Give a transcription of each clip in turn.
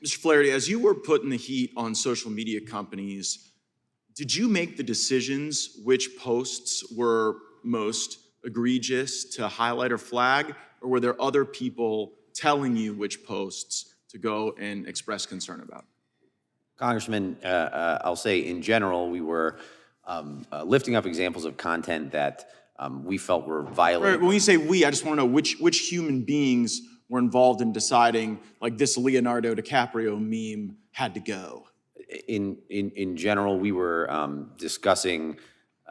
Mr. Flaherty, as you were putting the heat on social media companies, did you make the decisions which posts were most egregious to highlight or flag, or were there other people telling you which posts to go and express concern about? Congressman, I'll say in general, we were lifting up examples of content that we felt were violating. When you say we, I just want to know which human beings were involved in deciding, like, this Leonardo DiCaprio meme had to go. In general, we were discussing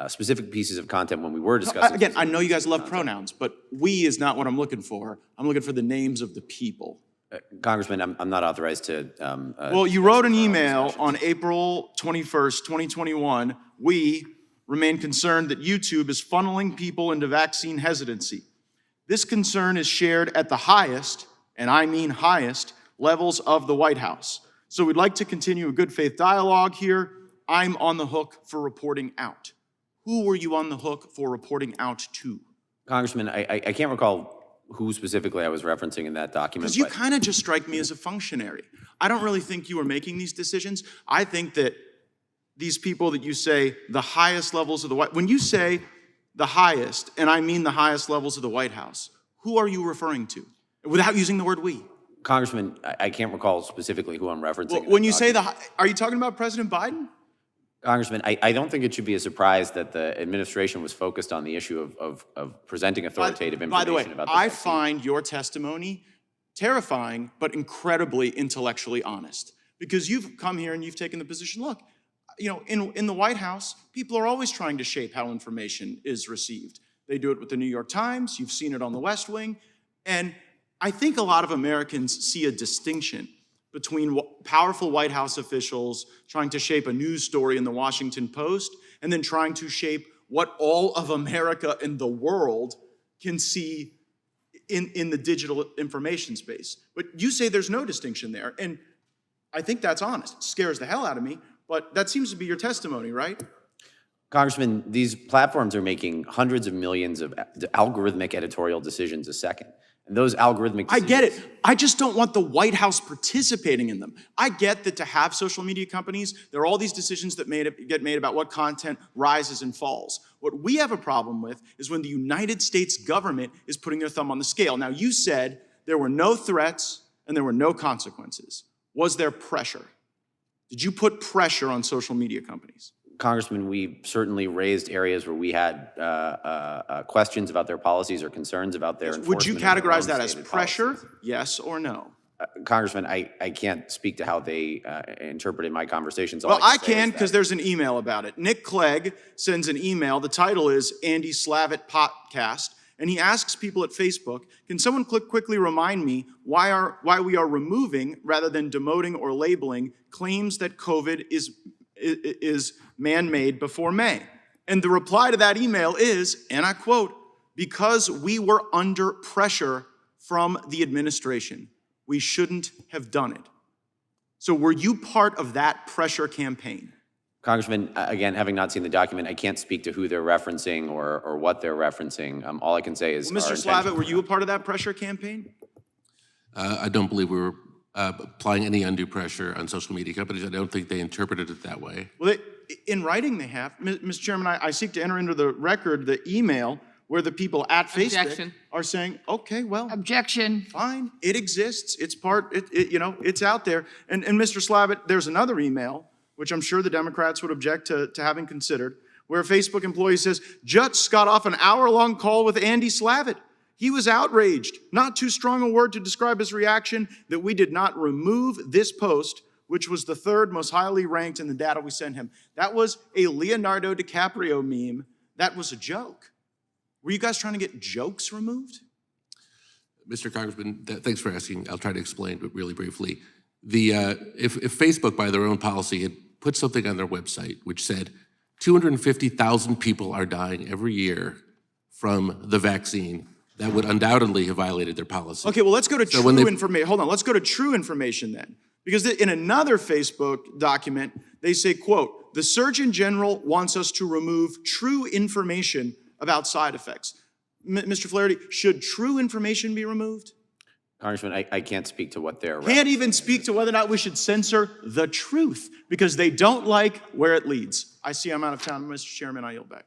specific pieces of content when we were discussing. Again, I know you guys love pronouns, but we is not what I'm looking for. I'm looking for the names of the people. Congressman, I'm not authorized to. Well, you wrote an email on April 21st, 2021. We remain concerned that YouTube is funneling people into vaccine hesitancy. This concern is shared at the highest, and I mean highest, levels of the White House. So we'd like to continue a good faith dialogue here. I'm on the hook for reporting out. Who were you on the hook for reporting out to? Congressman, I can't recall who specifically I was referencing in that document. Because you kind of just strike me as a functionary. I don't really think you were making these decisions. I think that these people that you say the highest levels of the White, when you say the highest, and I mean the highest levels of the White House, who are you referring to? Without using the word we. Congressman, I can't recall specifically who I'm representing. Well, when you say are you talking about President Biden? Congressman, I don't think it should be a surprise that the administration was focused on the issue of presenting authoritative information about the vaccine. By the way, I find your testimony terrifying, but incredibly intellectually honest. Because you've come here and you've taken the position, look, you know, in the White House, people are always trying to shape how information is received. They do it with the New York Times, you've seen it on the West Wing, and I think a lot of Americans see a distinction between powerful White House officials trying to shape a news story in the Washington Post and then trying to shape what all of America and the world can see in the digital information space. But you say there's no distinction there, and I think that's honest. It scares the hell out of me, but that seems to be your testimony, right? Congressman, these platforms are making hundreds of millions of algorithmic editorial decisions a second. And those algorithmic decisions— I get it. I just don't want the White House participating in them. I get that to have social media companies, there are all these decisions that get made about what content rises and falls. What we have a problem with is when the United States government is putting their thumb on the scale. Now, you said there were no threats and there were no consequences. Was there pressure? Did you put pressure on social media companies? Congressman, we certainly raised areas where we had questions about their policies or concerns about their enforcement. Would you categorize that as pressure, policies. yes or no? Congressman, I can't speak to how they interpreted my conversations. Well, I can, because there's an email about it. Nick Clegg sends an email. The title is Andy Slavitt Podcast, and he asks people at Facebook, can someone quickly remind me why we are removing, rather than demoting or labeling, claims that COVID is man-made before May? And the reply to that email is, and I quote, because we were under pressure from the administration. We shouldn't have done it. So were you part of that pressure campaign? Congressman, again, having not seen the document, I can't speak to who they're referencing or what they're referencing. All I can say is— well, Mr. Slavitt, were you a part of that pressure campaign? I don't believe we were applying any undue pressure on social media companies. I don't think they interpreted it that way. Well, in writing they have. Mr. Chairman, I seek to enter into the record the email where the people at Facebook are saying, okay, well— Objection. Fine, it exists, it's it's out there. And Mr. Slavitt, there's another email, which I'm sure the Democrats would object to having considered, where a Facebook employee says, just got off an hour-long call with Andy Slavitt. He was outraged, not too strong a word to describe his reaction, that we did not remove this post, which was the third most highly ranked in the data we sent him. That was a Leonardo DiCaprio meme. That was a joke. Were you guys trying to get jokes removed? Mr. Congressman, thanks for asking. I'll try to explain, but really briefly. If Facebook, by their own policy, had put something on their website which said 250,000 people are dying every year from the vaccine, that would undoubtedly have violated their policy. Okay, well, let's go to true information. Hold on, let's go to true information then. Because in another Facebook document, they say, quote, the Surgeon General wants us to remove true information about side effects. Mr. Flaherty, should true information be removed? Congressman, I can't speak to what they're. Can't even speak to whether or not we should censor the truth because they don't like where it leads. I see I'm out of time, Mr. Chairman. I yield back.